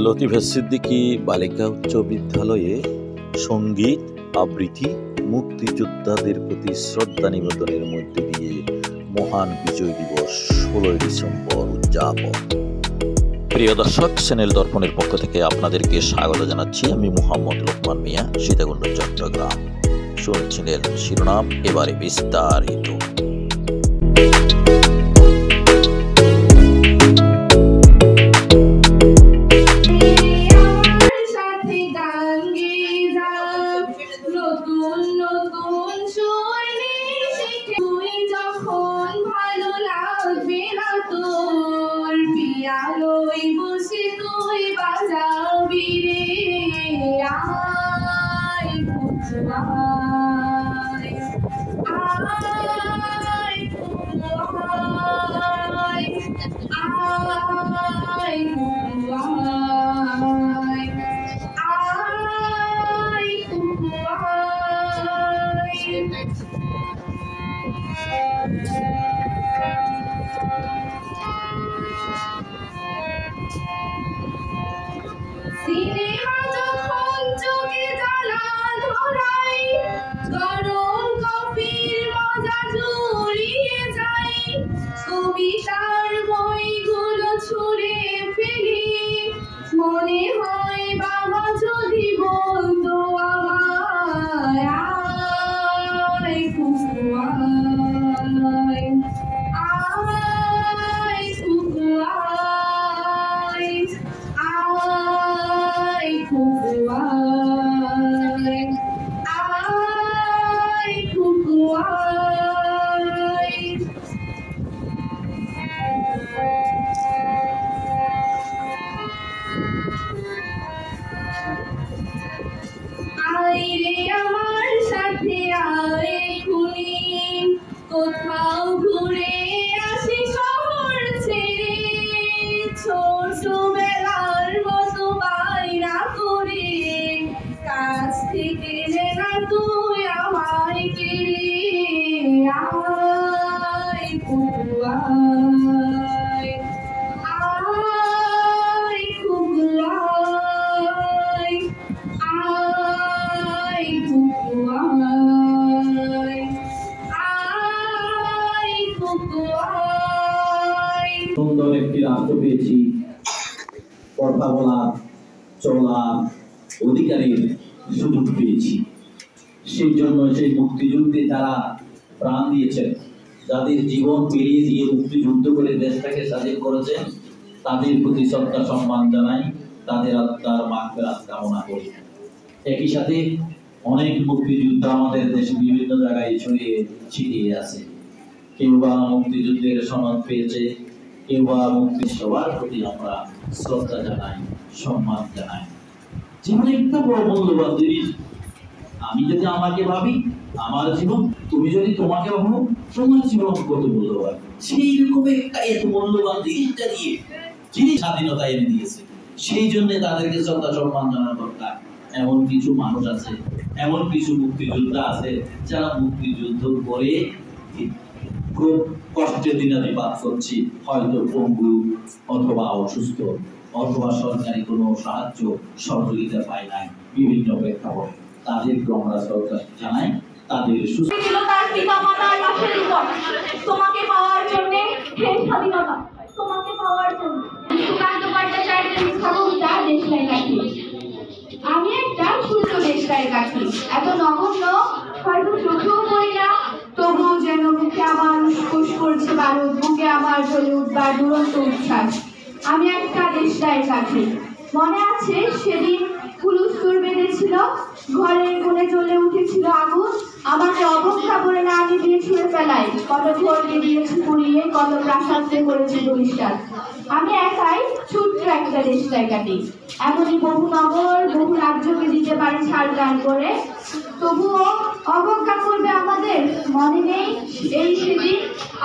লতিফা সিদ্দিকী বালিকা উচ্চ বিদ্যালয়ে সঙ্গীত আবৃত্তি মুক্তিযোদ্ধাদের প্রতি শ্রদ্ধা নিবেদনের মধ্যে দিয়ে মহান বিজয় দিবস 16 ডিসেম্বর উদযাপন। প্রিয় দর্শক, চ্যানেল দর্পণের পক্ষ থেকে আপনাদেরকে স্বাগত জানাচ্ছি। আমি মোহাম্মদ লোকমান মিয়া, সীতাকুণ্ড, চট্টগ্রাম। শুনছিলেন শিরোনাম, এবারে বিস্তারিত। বসে তুই বাজাবি রে আয় আয় আয় সিনেমা যখন চোখে জ্বালা ধরাই, গরম কফির মজা জুড়িয়ে যায়, কবিতার বইগুলো ছুঁড়ে ফেলি, মনে হয় বাবা যদি বলতো আমায় আয় কুকু আয় আয় কুকু আয় আয় কুকু আয় আয় কুকু আয়। আয় রে আমার সাথে আয় খুনি, কোথাও ঘুরে আসি শহর ছেড়ে, ছোটবেলার মতো বাইরা করে, কাছ থেকে যে না তুই আমায় কেড়ে আয় কুকু আয় আয় কুকু আয় আয় কুকু আয় আয় কুকু আয়। সুন্দর একটি রাষ্ট্র পেয়েছি, কথা বলা চলা অধিকারের সুযোগ পেয়েছি। সেই জন্য সেই মুক্তিযুদ্ধে যারা প্রাণ দিয়েছেন, যাদের জীবন পেরিয়ে দিয়ে মুক্তিযুদ্ধ করে দেশটাকে স্বাধীন করেছেন, তাদের প্রতি শ্রদ্ধা সম্মান জানাই, তাদের আত্মার মাগফিরাত কামনা করি। একই সাথে অনেক মুক্তিযুদ্ধ আমাদের দেশে বিভিন্ন জায়গায় ছড়িয়ে ছিটিয়ে আছে। কেউ বা মুক্তিযুদ্ধের সনদ পেয়েছে, কেউ বা মুক্তি, সবার প্রতি আমরা শ্রদ্ধা জানাই, সম্মান জানাই। জীবন একটা বড় মূল্যবান জিনিস। আমি যদি আমাকে ভাবি, আমার জীবন, তুমি যদি তোমাকে ভাবো, তোমার জীবন কত মূল্যবান। সেই রকম একটা এত মূল্যবান জিনিসটা দিয়ে যিনি স্বাধীনতা এনে দিয়েছে, সেই জন্য তাদেরকে শ্রদ্ধা সম্মান জানানো দরকার। এমন কিছু মানুষ আছে, এমন কিছু মুক্তিযোদ্ধা আছে, যারা মুক্তিযুদ্ধ করে খুব কষ্টের দিনাতিপাত করছি, হয়তো পঙ্গু অথবা অসুস্থ অথবা সরকারি কোনো সাহায্য সহযোগিতা পায় নাই, বিভিন্ন প্রেক্ষাপটে তাদেরকে আমরা শ্রদ্ধা জানাই। তাদের তোমাকে পাওয়ার জন্য স্বাধীনতা, তোমাকে পাওয়ার জন্য আমি একটা ছোট্ট দেশটায় কাছি, এত নগণ্য হয়তো চোখেও পড়ি না, তবুও যেন বুকে আমার উৎকোষ করছে বারুদ, বুকে আমার জ্বলে উঠবার দুরন্ত উচ্ছ্বাস। আমি একটা দেশটায় কাছি। মনে আছে সেদিন হুলস্থুল বেঁধেছিল, ঘরের কোণে জ্বলে উঠেছিল আগুন, আমাকে অবজ্ঞা করে না আগে দিয়ে ছুঁড়ে ফেলায়, কত ঘরকে দিয়েছে পুড়িয়ে, কত প্রাসাদকে করেছে বহিষ্কার। আমি একাই ছোট্ট একটা দেশটায় কাটি, এমনই বহু নগর বহু রাজ্যকে দিতে পারে ছাড় গান করে, তবুও অবজ্ঞা করবে আমাদের। মনে নেই এই সেদিন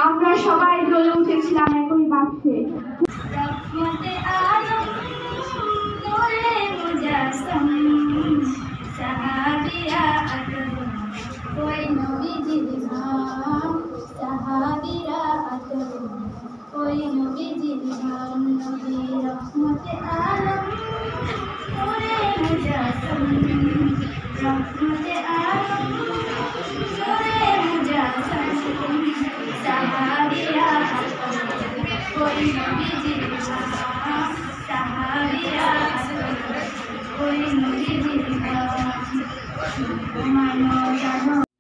আমরা সবাই জ্বলে উঠেছিলাম একই বাক্সে। कोई नबी जिहान सहाबीरा अतम कोई नबी जिहान नबी रहमत आलम রহমতে আলম নূরে মুজাসসাম সাহাবিরা ওই নবীজির সাহাবিরা ওই নবীজির মানো জানো